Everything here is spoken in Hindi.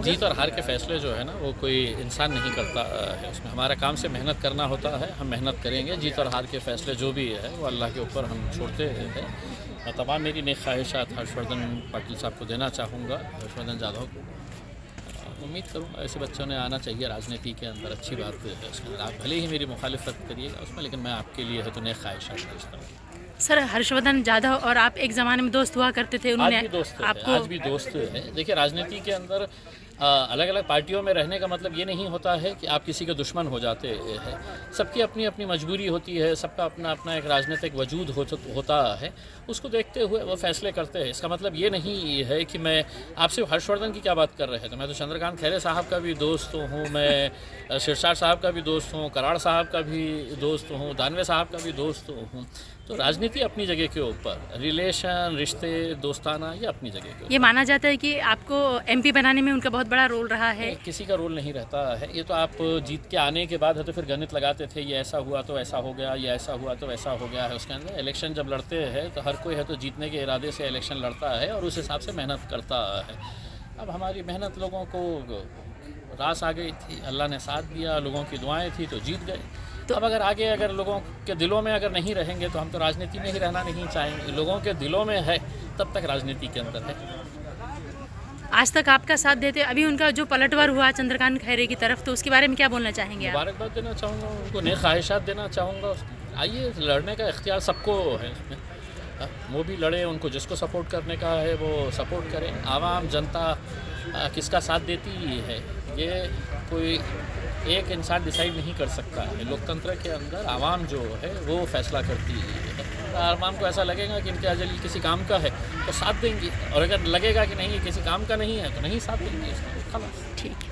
जीत और हार के फैसले जो है ना वो कोई इंसान नहीं करता है, उसमें हमारा काम से मेहनत करना होता है, हम मेहनत करेंगे। जीत और हार के फैसले जो भी है वो अल्लाह के ऊपर हम छोड़ते हैं। मैं तमाम मेरी नेक ख्वाहिशात हर्षवर्धन पाटिल साहब को देना चाहूँगा, हर्षवर्धन जाधव को। उम्मीद करूँगा ऐसे बच्चों ने आना चाहिए राजनीति के अंदर, अच्छी बात है उसके अंदर। आप भले ही मेरी मुखालिफत करिएगा उसमें, लेकिन मैं आपके लिए है तो नेक ख्वाहिशात भेजता हूँ। सर, हर्षवर्धन जाधव और आप एक ज़माने में दोस्त हुआ करते थे, उन्होंने आज भी दोस्त है, आपको आज भी दोस्त है। देखिए राजनीति के अंदर अलग अलग पार्टियों में रहने का मतलब ये नहीं होता है कि आप किसी के दुश्मन हो जाते हैं। सबकी अपनी अपनी मजबूरी होती है, सबका अपना अपना एक राजनीतिक वजूद होता है, उसको देखते हुए वो फैसले करते हैं। इसका मतलब ये नहीं है कि मैं आप सिर्फ हर्षवर्धन की क्या बात कर रहे हैं, तो मैं तो चंद्रकांत खैरे साहब का भी दोस्त हूँ, मैं सिरसार साहब का भी दोस्त हूँ, कराड़ साहब का भी दोस्त हूँ, दानवे साहब का भी दोस्त हूँ। तो राजनीति अपनी जगह के ऊपर, रिलेशन, रिश्ते, दोस्ताना, ये अपनी जगह के ऊपर। ये माना जाता है कि आपको एमपी बनाने में उनका बहुत बड़ा रोल रहा है। किसी का रोल नहीं रहता है, ये तो आप जीत के आने के बाद है तो फिर गणित लगाते थे, ये ऐसा हुआ तो ऐसा हो गया, ये ऐसा हुआ तो ऐसा हो गया है। उसके अंदर इलेक्शन जब लड़ते हैं तो हर कोई है तो जीतने के इरादे से इलेक्शन लड़ता है और उस हिसाब से मेहनत करता है। अब हमारी मेहनत लोगों को रास आ गई थी, अल्लाह ने साथ दिया, लोगों की दुआएं थी तो जीत गए। तो अब अगर लोगों के दिलों में अगर नहीं रहेंगे तो हम तो राजनीति में ही रहना नहीं चाहेंगे। लोगों के दिलों में है तब तक राजनीति के अंदर है। आज तक आपका साथ देते, अभी उनका जो पलटवार हुआ चंद्रकांत खैरे की तरफ, तो उसके बारे में क्या बोलना चाहेंगे आप? मुबारकबाद देना चाहूँगा उनको, नेक ख्वाहिशात देना चाहूँगा। आइए, लड़ने का इख्तियार सबको है उसमें, वो भी लड़े, उनको जिसको सपोर्ट करने का है वो सपोर्ट करें। आवाम जनता किसका साथ देती है ये कोई एक इंसान डिसाइड नहीं कर सकता है। लोकतंत्र के अंदर आवाम जो है वो फैसला करती है। आवाम को ऐसा लगेगा कि इम्तियाज़ जलील किसी काम का है तो साथ देंगे, और अगर लगेगा कि नहीं ये किसी काम का नहीं है तो नहीं साथ देंगे। इसका खलास। ठीक है।